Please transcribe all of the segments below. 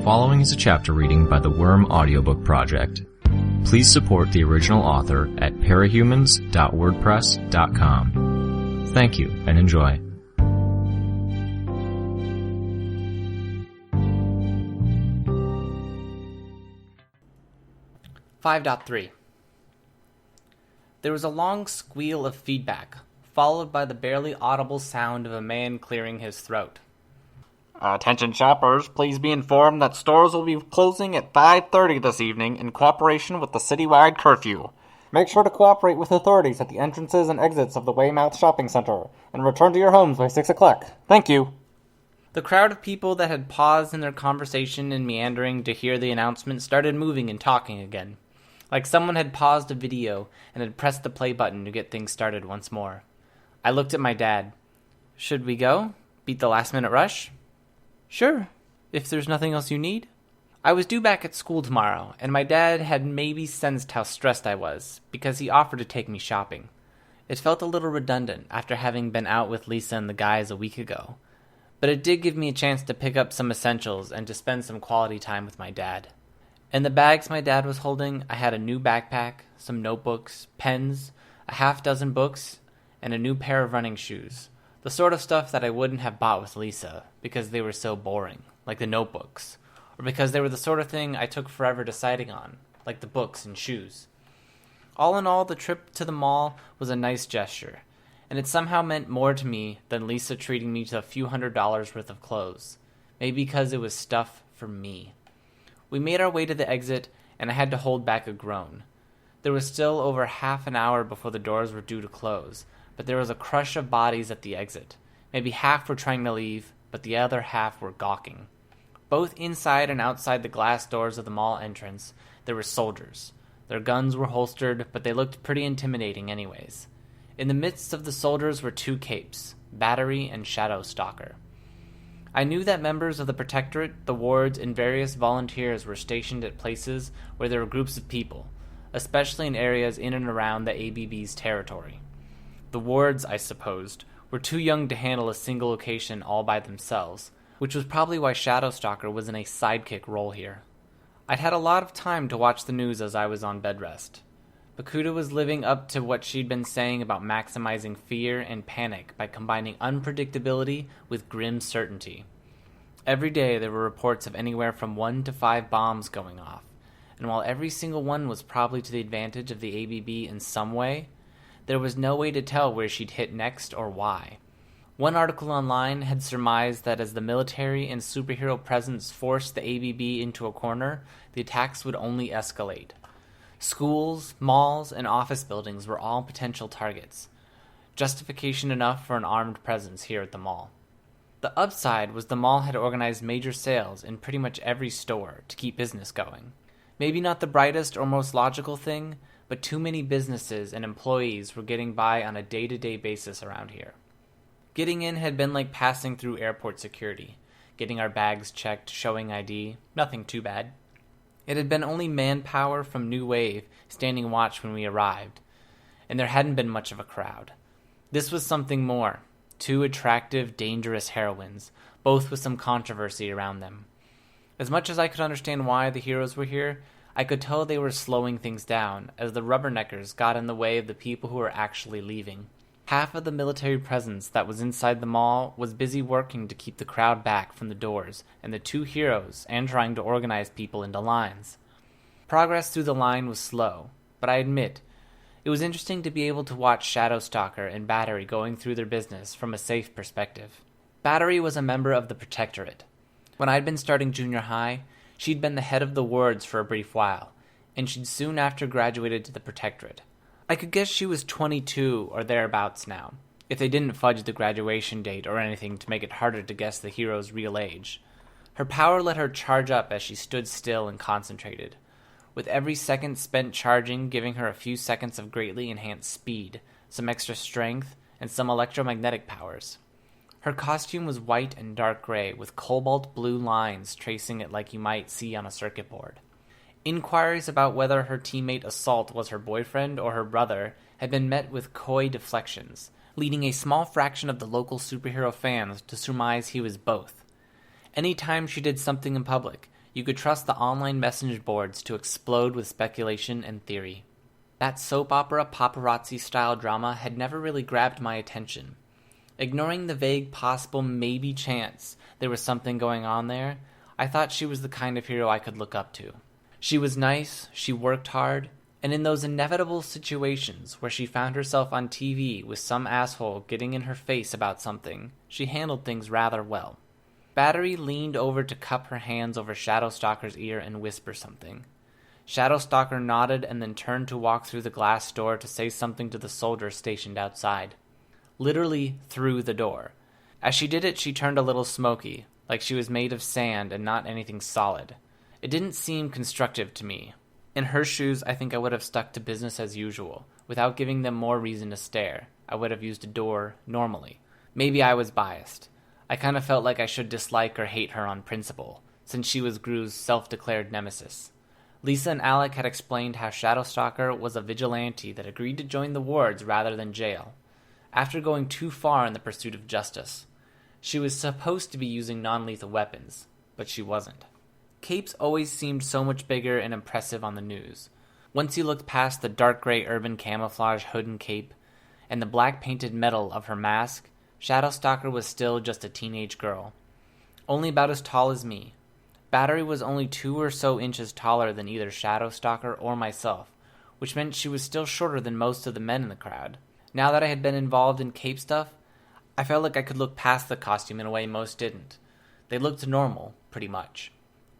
following is a chapter reading by the Worm Audiobook Project. Please support the original author at parahumans.wordpress.com. Thank you and enjoy. There was a long squeal of feedback, followed by the barely audible sound of a man clearing his throat. Attention shoppers, please be informed that stores will be closing at 5:30 this evening in cooperation with the citywide curfew. Make sure to cooperate with authorities at the entrances and exits of the Weymouth Shopping Center, and return to your homes by 6 o'clock. Thank you. The crowd of people that had paused in their conversation and meandering to hear the announcement started moving and talking again, like someone had paused a video and had pressed the play button to get things started once more. I looked at my dad. Should we go? Beat the last-minute rush? Sure, if there's nothing else you need. I was due back at school tomorrow, and my dad had maybe sensed how stressed I was, because he offered to take me shopping. It felt a little redundant after having been out with Lisa and the guys a week ago, but it did give me a chance to pick up some essentials and to spend some quality time with my dad. In the bags my dad was holding, I had a new backpack, some notebooks, pens, a half-dozen books, and a new pair of running shoes. The sort of stuff that I wouldn't have bought with Lisa, because they were so boring, like the notebooks, or because they were the sort of thing I took forever deciding on, like the books and shoes. All in all, the trip to the mall was a nice gesture, and it somehow meant more to me than Lisa treating me to a few $100s worth of clothes, maybe because it was stuff for me. We made our way to the exit, and I had to hold back a groan. There was still over half an hour before the doors were due to close, but there was a crush of bodies at the exit. Maybe half were trying to leave, but the other half were gawking. Both inside and outside the glass doors of the mall entrance, there were soldiers. Their guns were holstered, but they looked pretty intimidating anyways. In the midst of the soldiers were two capes, Battery and Shadow Stalker. I knew that members of the Protectorate, the wards, and various volunteers were stationed at places where there were groups of people, especially in areas in and around the ABB's territory. The wards, I supposed, were too young to handle a single location all by themselves, which was probably why Shadowstalker was in a sidekick role here. I'd had a lot of time to watch the news as I was on bed rest. Bakuda was living up to what she'd been saying about maximizing fear and panic by combining unpredictability with grim certainty. Every day there were reports of anywhere from 1 to 5 bombs going off, and while every single one was probably to the advantage of the ABB in some way, there was no way to tell where she'd hit next or why. One article online had surmised that as the military and superhero presence forced the ABB into a corner, the attacks would only escalate. Schools, malls, and office buildings were all potential targets. Justification enough for an armed presence here at the mall. The upside was the mall had organized major sales in pretty much every store to keep business going. Maybe not the brightest or most logical thing, but too many businesses and employees were getting by on a day-to-day basis around here. Getting in had been like passing through airport security, getting our bags checked, showing ID, nothing too bad. It had been only manpower from New Wave standing watch when we arrived, and there hadn't been much of a crowd. This was something more, 2 attractive, dangerous heroines, both with some controversy around them. As much as I could understand why the heroes were here, I could tell they were slowing things down as the rubberneckers got in the way of the people who were actually leaving. Half of the military presence that was inside the mall was busy working to keep the crowd back from the doors and the 2 heroes and trying to organize people into lines. Progress through the line was slow, but I admit, it was interesting to be able to watch Shadowstalker and Battery going through their business from a safe perspective. Battery was a member of the Protectorate. When I'd been starting junior high, she'd been the head of the wards for a brief while, and she'd soon after graduated to the Protectorate. I could guess she was 22 or thereabouts now, if they didn't fudge the graduation date or anything to make it harder to guess the hero's real age. Her power let her charge up as she stood still and concentrated, with every second spent charging giving her a few seconds of greatly enhanced speed, some extra strength, and some electromagnetic powers. Her costume was white and dark gray, with cobalt blue lines tracing it like you might see on a circuit board. Inquiries about whether her teammate Assault was her boyfriend or her brother had been met with coy deflections, leading a small fraction of the local superhero fans to surmise he was both. Any time she did something in public, You could trust the online message boards to explode with speculation and theory. That soap opera paparazzi-style drama had never really grabbed my attention. Ignoring the vague possible maybe chance there was something going on there, I thought she was the kind of hero I could look up to. She was nice, she worked hard, and in those inevitable situations where she found herself on TV with some asshole getting in her face about something, she handled things rather well. Battery leaned over to cup her hands over Shadowstalker's ear and whisper something. Shadowstalker nodded and then turned to walk through the glass door to say something to the soldier stationed outside. Literally through the door. As she did it, she turned a little smoky, like she was made of sand and not anything solid. It didn't seem constructive to me. In her shoes, I think I would have stuck to business as usual, without giving them more reason to stare. I would have used a door normally. Maybe I was biased. I kind of felt like I should dislike or hate her on principle, since she was Gru's self-declared nemesis. Lisa and Alec had explained how Shadowstalker was a vigilante that agreed to join the wards rather than jail, after going too far in the pursuit of justice. She was supposed to be using non-lethal weapons, but she wasn't. Capes always seemed so much bigger and impressive on the news. Once you looked past the dark gray urban camouflage hood and cape, and the black painted metal of her mask, Shadowstalker was still just a teenage girl. Only about as tall as me. Battery was only 2 or so inches taller than either Shadowstalker or myself, which meant she was still shorter than most of the men in the crowd. Now that I had been involved in cape stuff, I felt like I could look past the costume in a way most didn't. They looked normal, pretty much.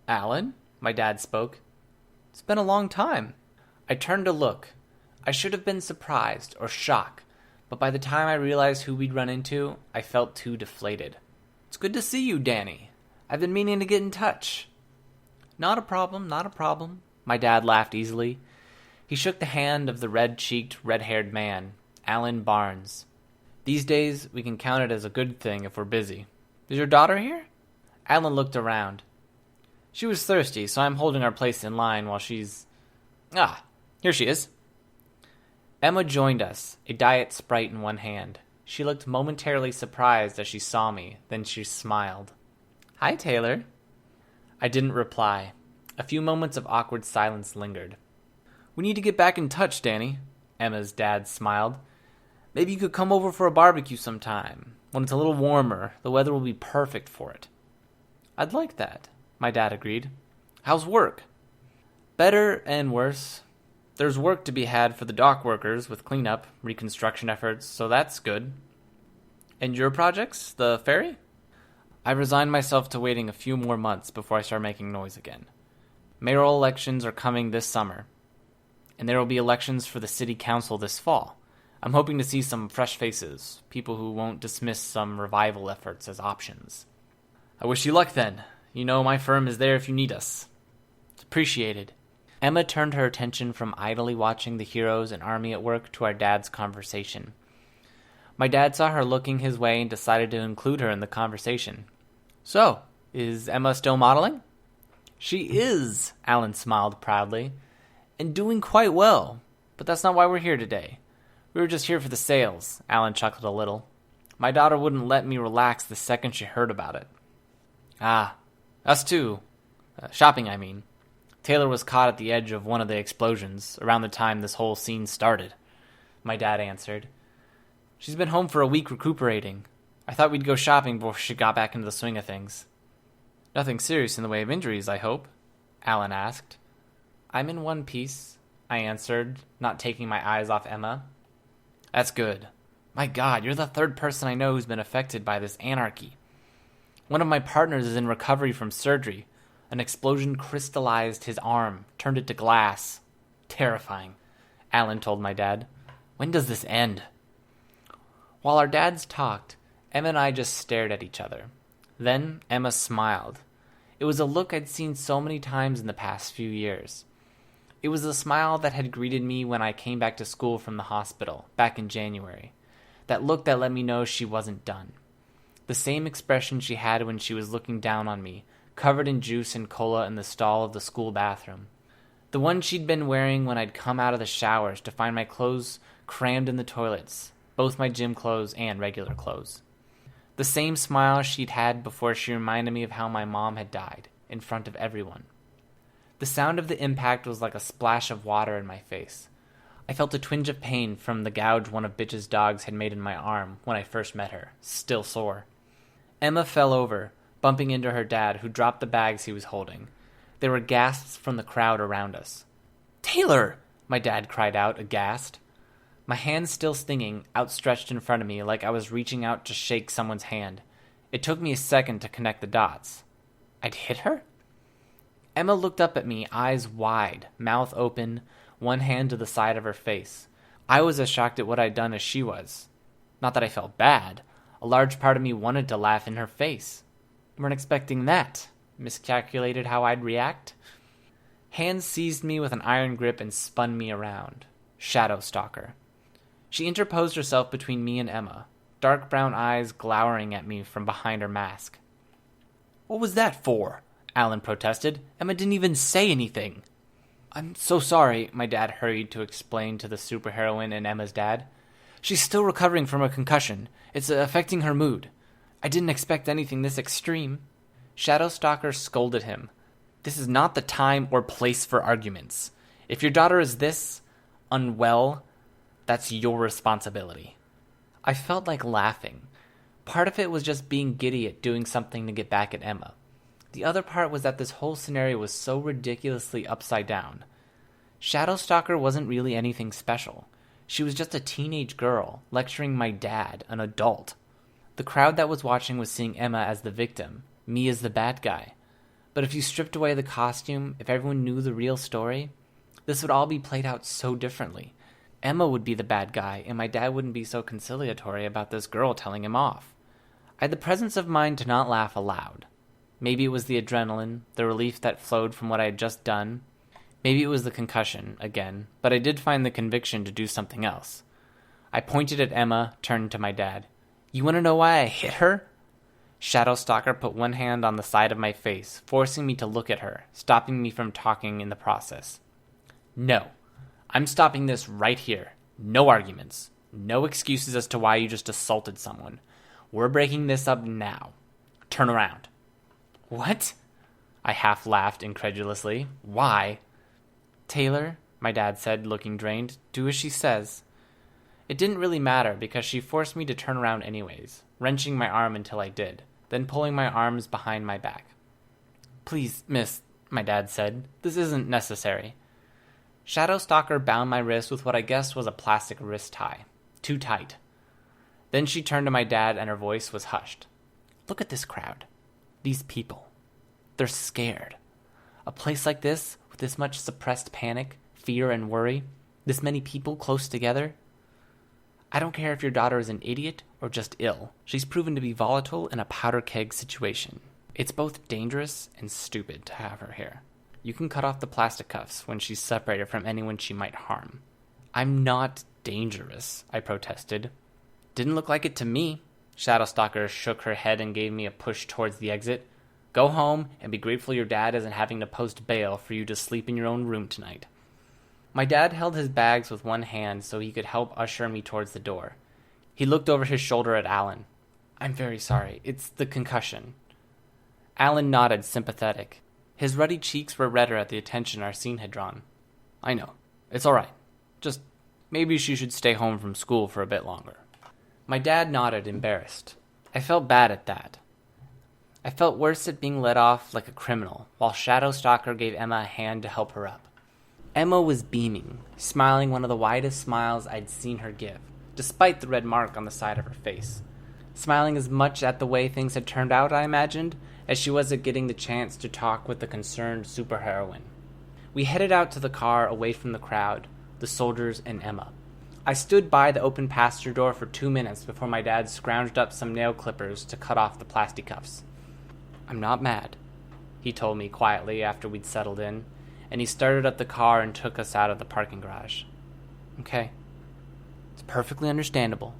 "Alan?" my dad spoke. "It's been a long time." I turned to look. I should have been surprised or shocked, but by the time I realized who we'd run into, I felt too deflated. "It's good to see you, Danny. I've been meaning to get in touch." Not a problem, not a problem," my dad laughed easily. He shook the hand of the red-cheeked, red-haired man, Alan Barnes. "These days, we can count it as a good thing if we're busy. Is your daughter here?" Alan looked around. "She was thirsty, so I'm holding our place in line while she's... here she is." Emma joined us, a diet Sprite in one hand. She looked momentarily surprised as she saw me, then she smiled. "Hi, Taylor." I didn't reply. A few moments of awkward silence lingered. "We need to get back in touch, Danny," Emma's dad smiled. "Maybe you could come over for a barbecue sometime. When it's a little warmer, the weather will be perfect for it." "I'd like that," my dad agreed. "How's work?" "Better and worse. There's work to be had for the dock workers with cleanup, reconstruction efforts, so that's good." "And your projects? The ferry?" I resigned myself to waiting a few more months before I start making noise again. Mayoral elections are coming this summer, and there will be elections for the city council this fall. I'm hoping to see some fresh faces, people who won't dismiss some revival efforts as options. "I wish you luck then. You know my firm is there if you need us." "It's appreciated." Emma turned her attention from idly watching the heroes and army at work to our dad's conversation. My dad saw her looking his way and decided to include her in the conversation. "So, is Emma still modeling?" "She is," Alan smiled proudly, "and doing quite well. But that's not why we're here today. We were just here for the sales." Alan chuckled a little. "My daughter wouldn't let me relax the second she heard about it." "Ah, us too. Shopping, I mean. Taylor was caught at the edge of one of the explosions around the time this whole scene started," my dad answered. "She's been home for a week recuperating. I thought we'd go shopping before she got back into the swing of things." "Nothing serious in the way of injuries, I hope?" Alan asked. "I'm in one piece," I answered, not taking my eyes off Emma. "That's good. My God, you're the third person I know who's been affected by this anarchy. One of my partners is in recovery from surgery. An explosion crystallized his arm, turned it to glass. Terrifying," Alan told my dad. "When does this end?" While our dads talked, Emma and I just stared at each other. Then Emma smiled. It was a look I'd seen so many times in the past few years. It was the smile that had greeted me when I came back to school from the hospital, back in January. That look that let me know she wasn't done. The same expression she had when she was looking down on me, covered in juice and cola in the stall of the school bathroom. The one she'd been wearing when I'd come out of the showers to find my clothes crammed in the toilets, both my gym clothes and regular clothes. The same smile she'd had before she reminded me of how my mom had died, in front of everyone. The sound of the impact was like a splash of water in my face. I felt a twinge of pain from the gouge one of Bitch's dogs had made in my arm when I first met her, still sore. Emma fell over, bumping into her dad, who dropped the bags he was holding. There were gasps from the crowd around us. "Taylor!" my dad cried out, aghast. My hand still stinging, outstretched in front of me like I was reaching out to shake someone's hand. It took me a second to connect the dots. I'd hit her? Emma looked up at me, eyes wide, mouth open, one hand to the side of her face. I was as shocked at what I'd done as she was. Not that I felt bad. A large part of me wanted to laugh in her face. Weren't expecting that. Miscalculated how I'd react. Hands seized me with an iron grip and spun me around. Shadow Stalker. She interposed herself between me and Emma, dark brown eyes glowering at me from behind her mask. "What was that for?" Alan protested. "Emma didn't even say anything." "I'm so sorry," my dad hurried to explain to the superheroine and Emma's dad. "She's still recovering from a concussion. It's affecting her mood. I didn't expect anything this extreme." Shadow Stalker scolded him. "This is not the time or place for arguments. If your daughter is this unwell, that's your responsibility." I felt like laughing. Part of it was just being giddy at doing something to get back at Emma. The other part was that this whole scenario was so ridiculously upside down. Shadow Stalker wasn't really anything special. She was just a teenage girl, lecturing my dad, an adult. The crowd that was watching was seeing Emma as the victim, me as the bad guy. But if you stripped away the costume, if everyone knew the real story, this would all be played out so differently. Emma would be the bad guy, and my dad wouldn't be so conciliatory about this girl telling him off. I had the presence of mind to not laugh aloud. Maybe it was the adrenaline, the relief that flowed from what I had just done. Maybe it was the concussion, again, but I did find the conviction to do something else. I pointed at Emma, turned to my dad. "You want to know why I hit her?" Shadow Stalker put one hand on the side of my face, forcing me to look at her, stopping me from talking in the process. "No. I'm stopping this right here. No arguments. No excuses as to why you just assaulted someone. We're breaking this up now. Turn around." "What?" I half laughed incredulously. "Why?" "Taylor," my dad said, looking drained, "do as she says." It didn't really matter because she forced me to turn around anyways, wrenching my arm until I did, then pulling my arms behind my back. "Please, miss," my dad said, "this isn't necessary." Shadow Stalker bound my wrist with what I guessed was a plastic wrist tie. Too tight. Then she turned to my dad and her voice was hushed. "Look at this crowd. These people. They're scared. A place like this, with this much suppressed panic, fear, and worry, this many people close together. I don't care if your daughter is an idiot or just ill. She's proven to be volatile in a powder keg situation. It's both dangerous and stupid to have her here. You can cut off the plastic cuffs when she's separated from anyone she might harm." "I'm not dangerous," I protested. "Didn't look like it to me." Shadow Stalker shook her head and gave me a push towards the exit. "Go home and be grateful your dad isn't having to post bail for you to sleep in your own room tonight." My dad held his bags with one hand so he could help usher me towards the door. He looked over his shoulder at Alan. "I'm very sorry. It's the concussion." Alan nodded, sympathetic. His ruddy cheeks were redder at the attention our scene had drawn. "I know. It's all right. Just maybe she should stay home from school for a bit longer." My dad nodded, embarrassed. I felt bad at that. I felt worse at being let off like a criminal, while Shadow Stalker gave Emma a hand to help her up. Emma was beaming, smiling one of the widest smiles I'd seen her give, despite the red mark on the side of her face. Smiling as much at the way things had turned out, I imagined, as she was at getting the chance to talk with the concerned superheroine. We headed out to the car away from the crowd, the soldiers, and Emma. I stood by the open passenger door for 2 minutes before my dad scrounged up some nail clippers to cut off the plastic cuffs. "I'm not mad," he told me quietly after we'd settled in, and he started up the car and took us out of the parking garage. "Okay. It's perfectly understandable.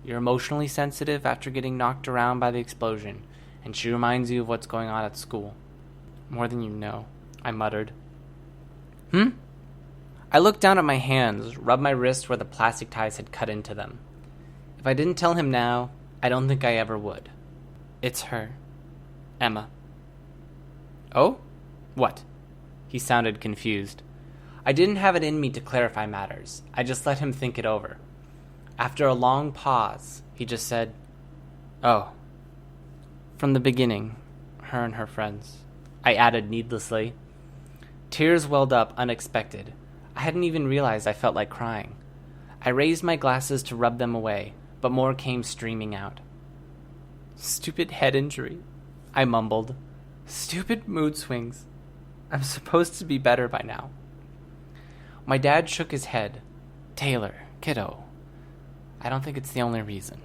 You're emotionally sensitive after getting knocked around by the explosion, and she reminds you of what's going on at school. More than you know," I muttered. I looked down at my hands, rubbed my wrists where the plastic ties had cut into them. If I didn't tell him now, I don't think I ever would. "It's her. Emma." Oh? What? He sounded confused. I didn't have it in me to clarify matters. I just let him think it over. After a long pause, he just said, "Oh. From the beginning, her and her friends." I added needlessly. Tears welled up unexpected. I hadn't even realized I felt like crying. I raised my glasses to rub them away, but more came streaming out. "Stupid head injury," I mumbled. "Stupid mood swings. I'm supposed to be better by now." My dad shook his head. "Taylor, kiddo, I don't think it's the only reason."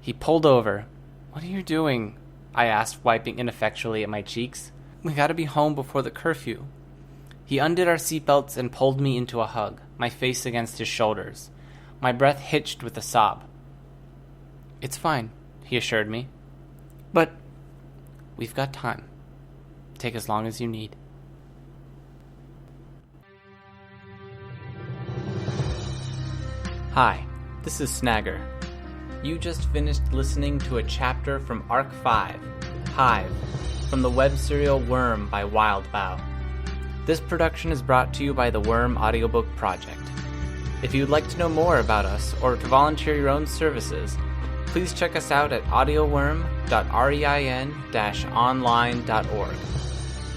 He pulled over. "What are you doing?" I asked, wiping ineffectually at my cheeks. "We gotta be home before the curfew." He undid our seatbelts and pulled me into a hug, my face against his shoulders. My breath hitched with a sob. "It's fine," he assured me. "But we've got time. Take as long as you need." Hi, this is Snagger. You just finished listening to a chapter from Arc 5, Hive, from the web serial Worm by Wildbow. This production is brought to you by the Worm Audiobook Project. If you'd like to know more about us or to volunteer your own services, please check us out at audioworm.rein-online.org.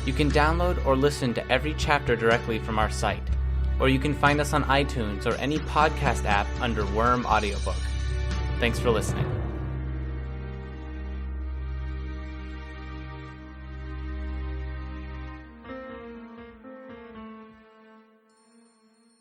You can download or listen to every chapter directly from our site, or you can find us on iTunes or any podcast app under Worm Audiobook. Thanks for listening.